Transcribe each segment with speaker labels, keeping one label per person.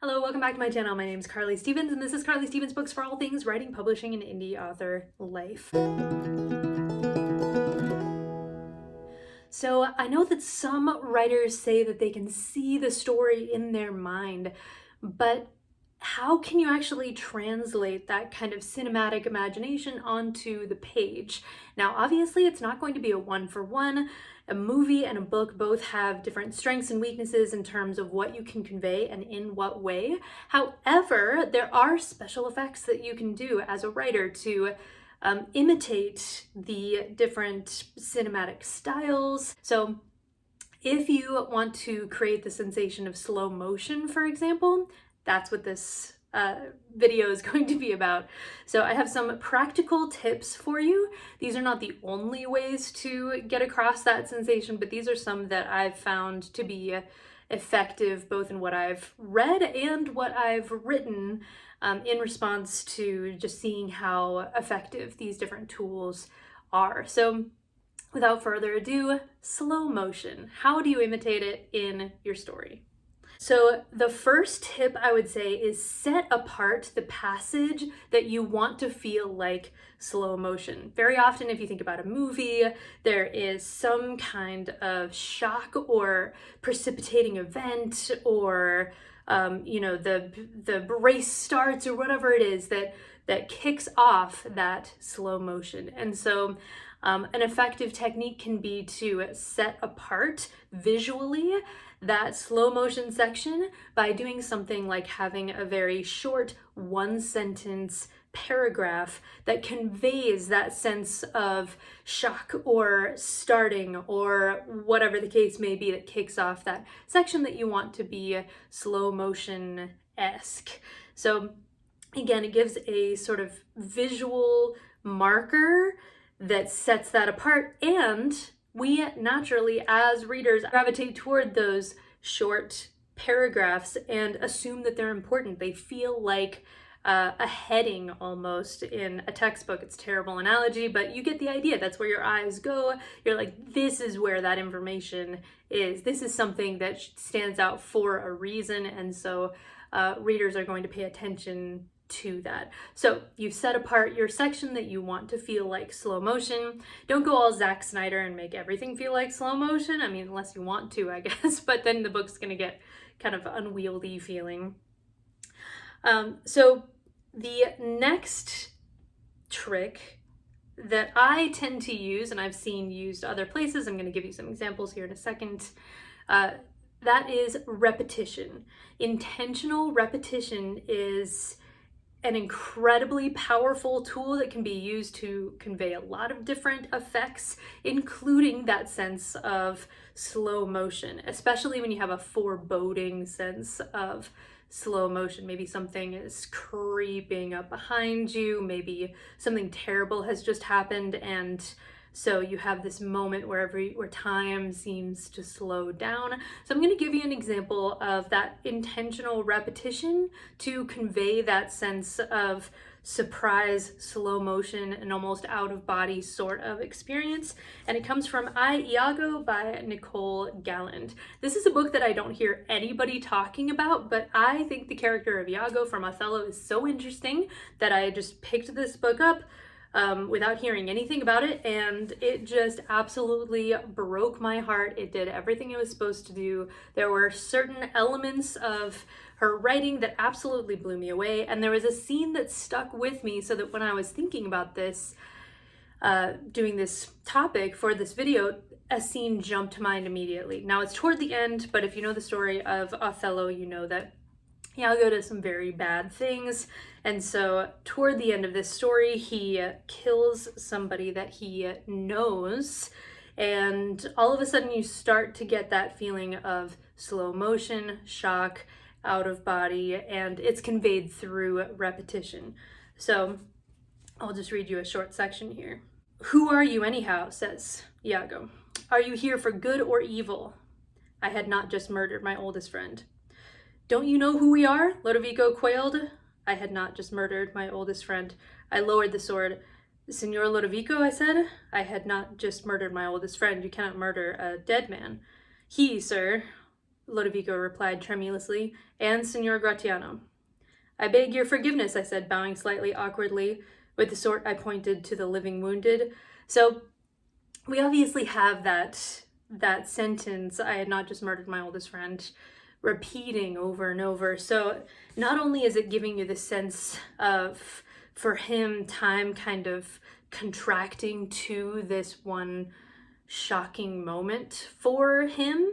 Speaker 1: Hello, welcome back to my channel. My name is Carly Stevens, and this is Carly Stevens Books for all things writing, publishing, and indie author life. So I know that some writers say that they can see the story in their mind, but how can you actually translate that kind of cinematic imagination onto the page? Now, obviously, it's not going to be a one-for-one. A movie and a book both have different strengths and weaknesses in terms of what you can convey and in what way. However, there are special effects that you can do as a writer to imitate the different cinematic styles. So if you want to create the sensation of slow motion, for example, that's what this video is going to be about. So I have some practical tips for you. These are not the only ways to get across that sensation, but these are some that I've found to be effective both in what I've read and what I've written in response to just seeing how effective these different tools are. So without further ado, slow motion. How do you imitate it in your story? So the first tip I would say is set apart the passage that you want to feel like slow motion. Very often, if you think about a movie, there is some kind of shock or precipitating event, or the race starts or whatever it is that kicks off that slow motion. And so an effective technique can be to set apart visually that slow motion section by doing something like having a very short one-sentence paragraph that conveys that sense of shock or starting or whatever the case may be that kicks off that section that you want to be slow motion-esque. So again, it gives a sort of visual marker that sets that apart, and we naturally, as readers, gravitate toward those short paragraphs and assume that they're important. They feel like a heading almost in a textbook. It's a terrible analogy, but you get the idea. That's where your eyes go. You're like, this is where that information is. This is something that stands out for a reason, and so readers are going to pay attention to that. So you've set apart your section that you want to feel like slow motion. Don't go all Zack Snyder and make everything feel like slow motion. I mean, unless you want to, I guess, but then the book's gonna get kind of unwieldy feeling. So the next trick that I tend to use, and I've seen used other places, I'm gonna give you some examples here in a second, that is repetition. Intentional repetition is an incredibly powerful tool that can be used to convey a lot of different effects, including that sense of slow motion, especially when you have a foreboding sense of slow motion. Maybe something is creeping up behind you, maybe something terrible has just happened, and so you have this moment where time seems to slow down. So I'm going to give you an example of that intentional repetition to convey that sense of surprise, slow motion, and almost out-of-body sort of experience. And it comes from Iago by Nicole Galland. This is a book that I don't hear anybody talking about, but I think the character of Iago from Othello is so interesting that I just picked this book up without hearing anything about it, and it just absolutely broke my heart. It did everything it was supposed to do. There were certain elements of her writing that absolutely blew me away, and there was a scene that stuck with me so that when I was thinking about this, doing this topic for this video, a scene jumped to mind immediately. Now it's toward the end, but if you know the story of Othello, you know that Iago does some very bad things, and so toward the end of this story, he kills somebody that he knows, and all of a sudden you start to get that feeling of slow motion, shock, out of body, and it's conveyed through repetition. So I'll just read you a short section here. "Who are you anyhow?" says Iago. "Are you here for good or evil? I had not just murdered my oldest friend." "Don't you know who we are?" Lodovico quailed. "I had not just murdered my oldest friend." I lowered the sword. "Signor Lodovico," I said, "I had not just murdered my oldest friend. You cannot murder a dead man." "He, sir," Lodovico replied tremulously, and Signor Gratiano. I beg your forgiveness, I said, bowing slightly awkwardly. With the sort, I pointed to the living wounded. So we obviously have that sentence, I had not just murdered my oldest friend, repeating over and over. So not only is it giving you the sense of, for him, time kind of contracting to this one shocking moment for him,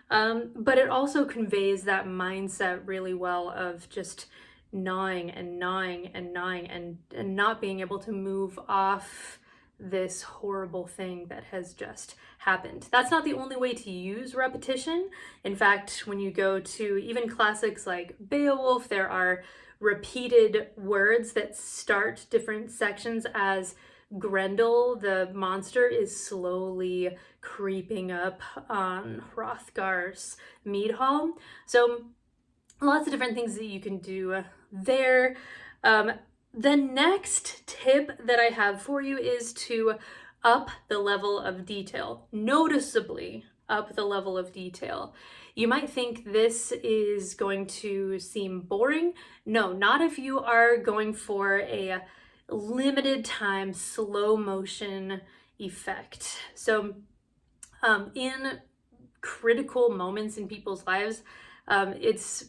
Speaker 1: but it also conveys that mindset really well of just gnawing and gnawing and gnawing and not being able to move off this horrible thing that has just happened. That's not the only way to use repetition. In fact, when you go to even classics like Beowulf, there are repeated words that start different sections as Grendel, the monster, is slowly creeping up on Hrothgar's mead hall. So lots of different things that you can do there. The next tip that I have for you is to up the level of detail, noticeably up the level of detail. You might think this is going to seem boring. No, not if you are going for a limited time slow motion effect. So in critical moments in people's lives, it's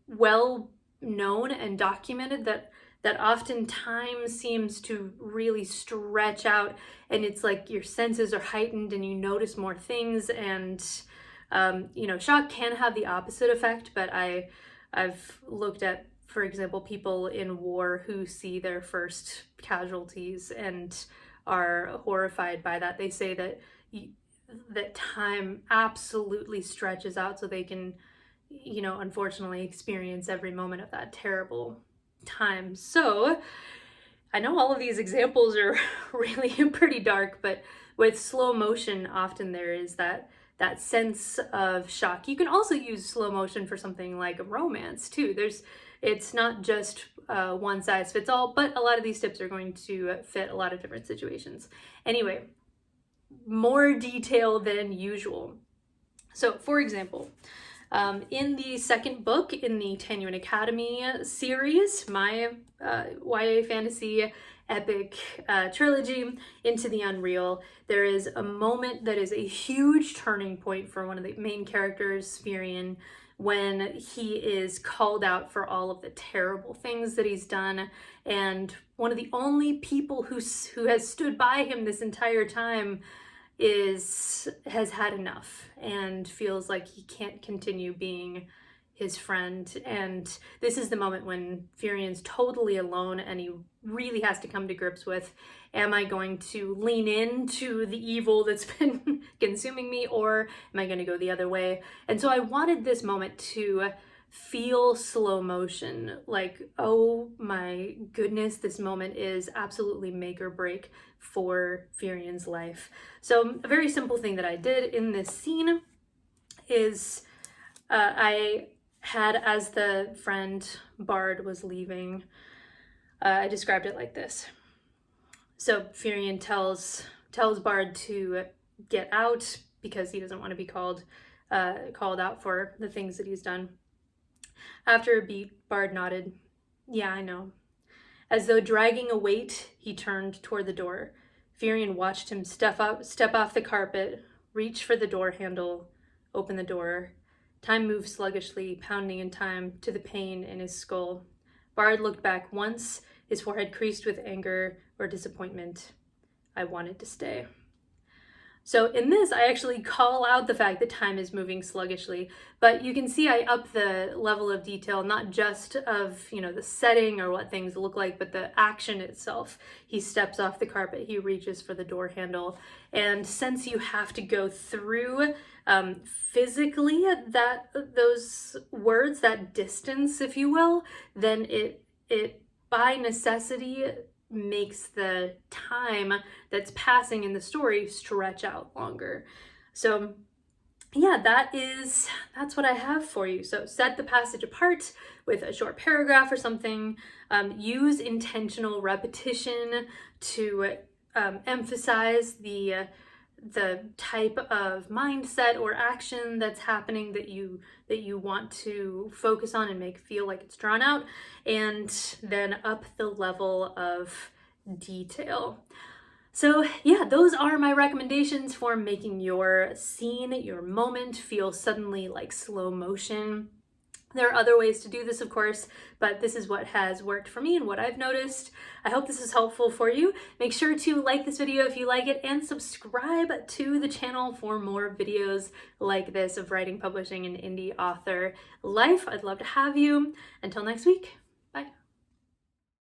Speaker 1: well known and documented that often time seems to really stretch out, and it's like your senses are heightened and you notice more things. And shock can have the opposite effect, but I've looked at, for example, people in war who see their first casualties and are horrified by that. They say that time absolutely stretches out so they can, unfortunately experience every moment of that terrible time. So I know all of these examples are really pretty dark, but with slow motion, often there is that sense of shock. You can also use slow motion for something like a romance too. It's not just one size fits all, but a lot of these tips are going to fit a lot of different situations. Anyway, more detail than usual. So, for example, in the second book in the Tenuan Academy series, my YA fantasy epic trilogy, Into the Unreal, there is a moment that is a huge turning point for one of the main characters, Firion, when he is called out for all of the terrible things that he's done, and one of the only people who has stood by him this entire time has had enough and feels like he can't continue being his friend. And this is the moment when Firion's totally alone and he really has to come to grips with, am I going to lean into the evil that's been consuming me, or am I going to go the other way? And so I wanted this moment to feel slow motion, like, oh my goodness, this moment is absolutely make or break for Firion's life. So a very simple thing that I did in this scene is I had, as the friend Bard was leaving, I described it like this. So Firion tells Bard to get out because he doesn't want to be called out for the things that he's done. After a beat, Bard nodded. Yeah, I know. As though dragging a weight, he turned toward the door. Firion watched him step off the carpet, reach for the door handle, open the door. Time moved sluggishly, pounding in time to the pain in his skull. Bard looked back once, his forehead creased with anger or disappointment. I wanted to stay. So in this, I actually call out the fact that time is moving sluggishly, but you can see I up the level of detail, not just of, the setting or what things look like, but the action itself. He steps off the carpet, he reaches for the door handle, and since you have to go through physically those words, that distance, if you will, then it by necessity makes the time that's passing in the story stretch out longer. So yeah, that's what I have for you. So set the passage apart with a short paragraph or something. Use intentional repetition to emphasize the the type of mindset or action that's happening that you want to focus on and make feel like it's drawn out, and then up the level of detail. So yeah, those are my recommendations for making your scene, your moment, feel suddenly like slow motion. There are other ways to do this, of course, but this is what has worked for me and what I've noticed. I hope this is helpful for you. Make sure to like this video if you like it, and subscribe to the channel for more videos like this of writing, publishing, and indie author life. I'd love to have you. Until next week, bye.